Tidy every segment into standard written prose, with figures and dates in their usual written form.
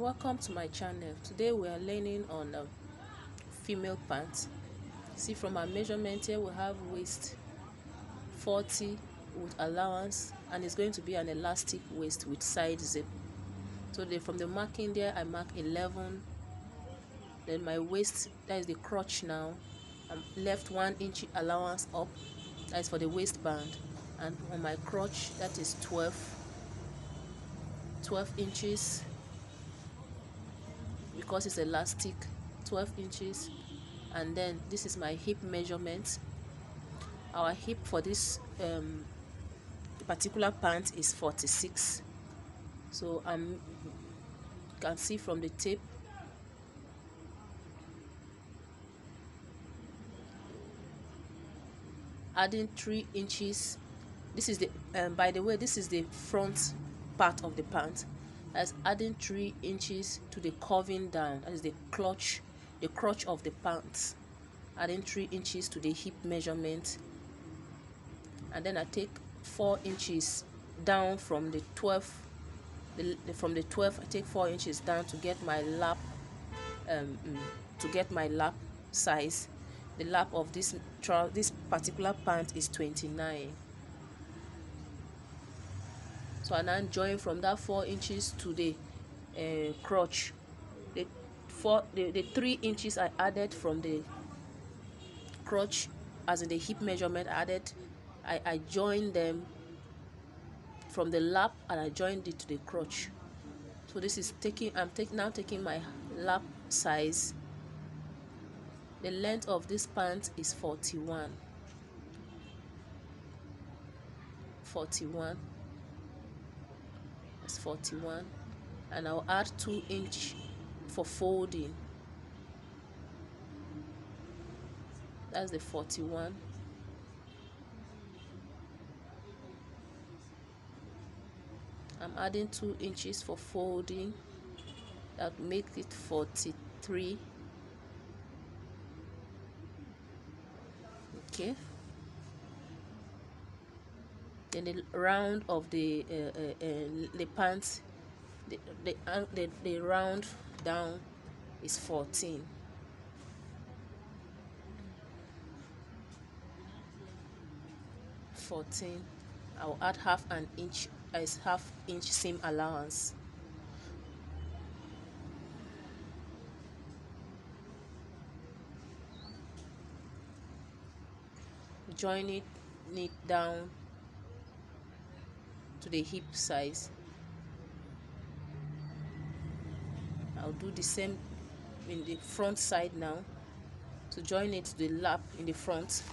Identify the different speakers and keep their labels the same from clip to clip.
Speaker 1: Welcome to my channel. Today we are learning on female pants. See, from our measurement here we have waist 40 with allowance, and it's going to be an elastic waist with side zip. So from the marking there I mark 11. Then my waist, that is the crotch now, I'm left 1 inch allowance up, that is for the waistband, and on my crotch that is 12 inches because it's elastic, 12 inches. And then this is my hip measurement. Our hip for this particular pant is 46. So you can see from the tape, adding 3 inches. This is the by the way, this is the front part of the pant. That's adding 3 inches to the curving down, that is the crotch of the pants, adding 3 inches to the hip measurement. And then I take 4 inches down from the 12. From the 12 I take 4 inches down to get my lap size. The lap of this particular pant is 29. So I now join from that 4 inches to the crotch. The 3 inches I added from the crotch, as in the hip measurement, I joined them from the lap, and I joined it to the crotch. So this is now taking my lap size. The length of this pant is 41. That's 41, and I'll add 2 inch for folding. That's the 41. I'm adding 2 inches for folding. That will make it 43. Okay. Then the round of the pants, the round down is 14. I'll add half an inch as half-inch seam allowance. Join it down to the hip size. I'll do the same in the front side now. So join it to the lap in the front.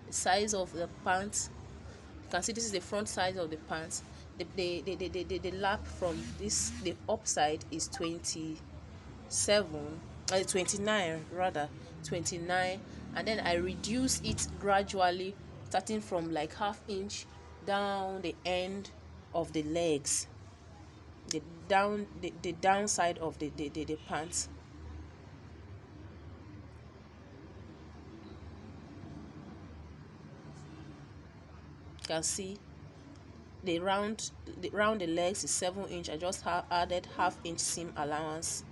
Speaker 1: The size of the pants, you can see this is the front size of the pants. The lap from the upside is 29 rather, 29, and then I reduce it gradually, starting from like half inch down the end of the legs, the downside of the pants. You can see the round the legs is 7 inch. I just added half-inch seam allowance.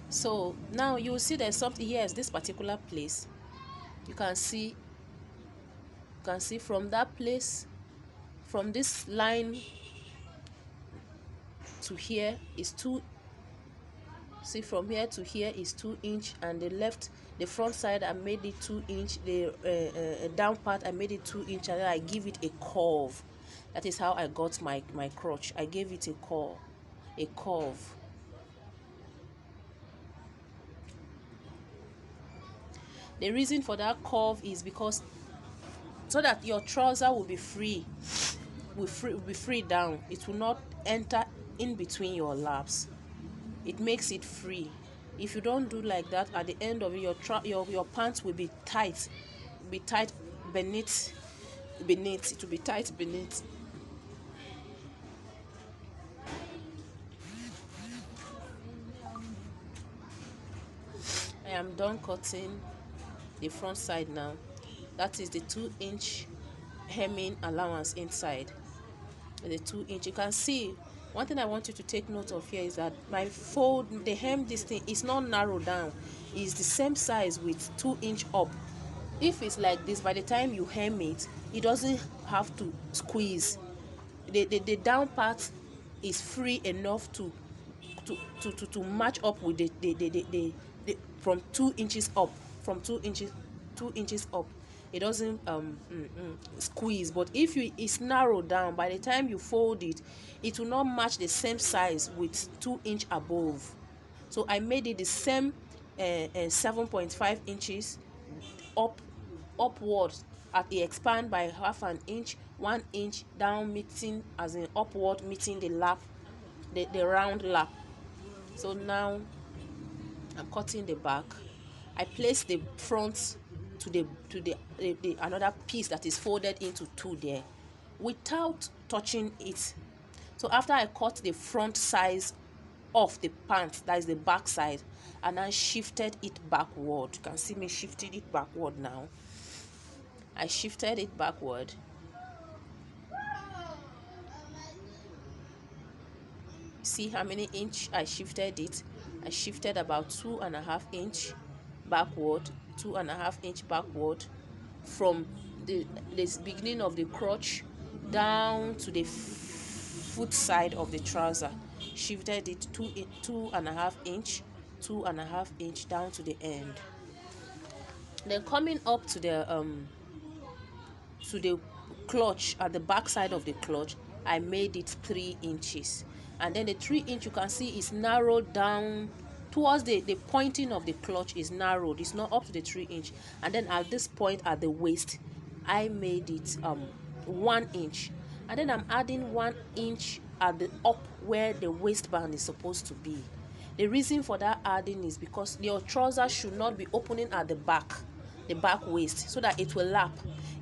Speaker 1: So now you will see there's something here. Is this particular place, you can see from that place, from this line to here is 2. See, from here to here is 2 inch, and the front side I made it 2 inch, the down part I made it 2 inch, and then I give it a curve. That is how I got my crotch. I gave it a curve. The reason for that curve is because so that your trouser will be free. will be free down. It will not enter in between your laps. It makes it free. If you don't do like that, at the end of it, your pants will be tight, beneath. It will be tight beneath. I am done cutting the front side now. That is the 2-inch hemming allowance inside. The 2-inch, you can see one thing I want you to take note of here is that my fold, the hem, this thing is not narrowed down. It's the same size with 2-inch up. If it's like this, by the time you hem it, it doesn't have to squeeze. The down part is free enough to match up with the from 2 inches up, from 2 inches up. It doesn't squeeze. But if it's narrowed down, by the time you fold it, it will not match the same size with 2 inch above. So I made it the same 7.5 inches upward. At the expand by half an inch, 1 inch down, meeting as in upward, meeting the lap, the round lap. So now I'm cutting the back. I place the front to the another piece that is folded into two there without touching it. So after I cut the front size of the pants, that is the back side, and I shifted it backward. You can see me shifting it backward now. I shifted it backward. See how many inch I shifted it? I shifted about 2.5 inch backward, 2.5 inch backward from the beginning of the crotch down to the foot side of the trouser. Shifted it 2.5 inch, 2.5 inch down to the end. Then coming up to the clutch, at the back side of the clutch, I made it 3 inches. And then the 3 inch, you can see, is narrowed down towards the pointing of the clutch is narrowed. It's not up to the 3 inch. And then at this point at the waist, I made it 1 inch. And then I'm adding 1 inch at the up where the waistband is supposed to be. The reason for that adding is because your trouser should not be opening at the back waist, so that it will lap.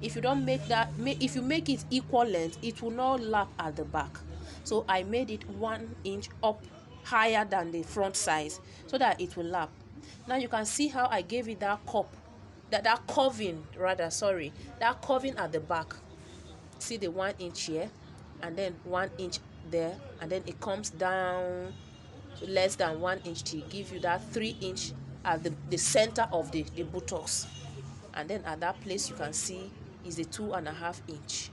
Speaker 1: If you don't make that, if you make it equal length, it will not lap at the back. So I made it 1 inch up higher than the front size so that it will lap. Now you can see how I gave it that curving at the back. See the 1 inch here, and then 1 inch there, and then it comes down to less than 1 inch to give you that 3 inch at the center of the buttocks. And then at that place you can see is the 2.5 inch.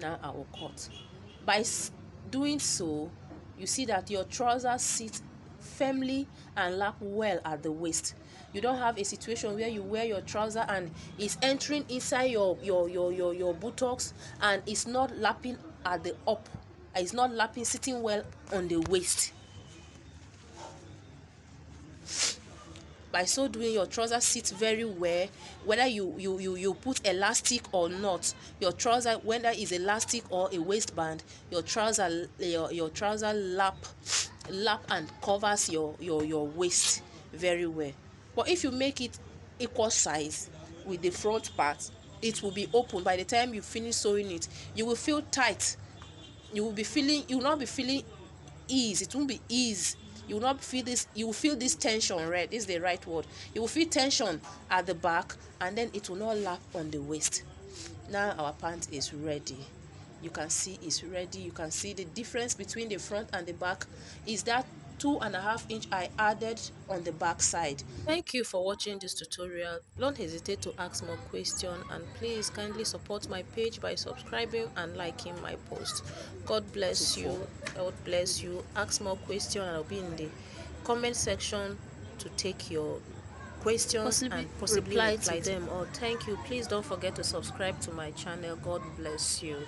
Speaker 1: Now I will cut. By doing so, you see that your trousers sit firmly and lap well at the waist. You don't have a situation where you wear your trouser and it's entering inside your buttocks and it's not lapping at the up. It's not lapping, sitting well on the waist. By so doing, your trouser sits very well. Whether you put elastic or not, your trouser, whether it's elastic or a waistband, your trouser lap and covers your waist very well. But if you make it equal size with the front part, it will be open. By the time you finish sewing it, you will feel tight. You will not be feeling ease. It won't be ease. You will not feel this. You will feel this tension, right? This is the right word. You will feel tension at the back, and then it will not lap on the waist. Now our pant is ready. You can see it's ready. You can see the difference between the front and the back is that 2.5 inch I added on the back side. Thank you for watching this tutorial. Don't hesitate to ask more questions, and please kindly support my page by subscribing and liking my post. God bless you. God bless you. Ask more questions, and I'll be in the comment section to take your questions and possibly reply to them. Or thank you. Please don't forget to subscribe to my channel. God bless you.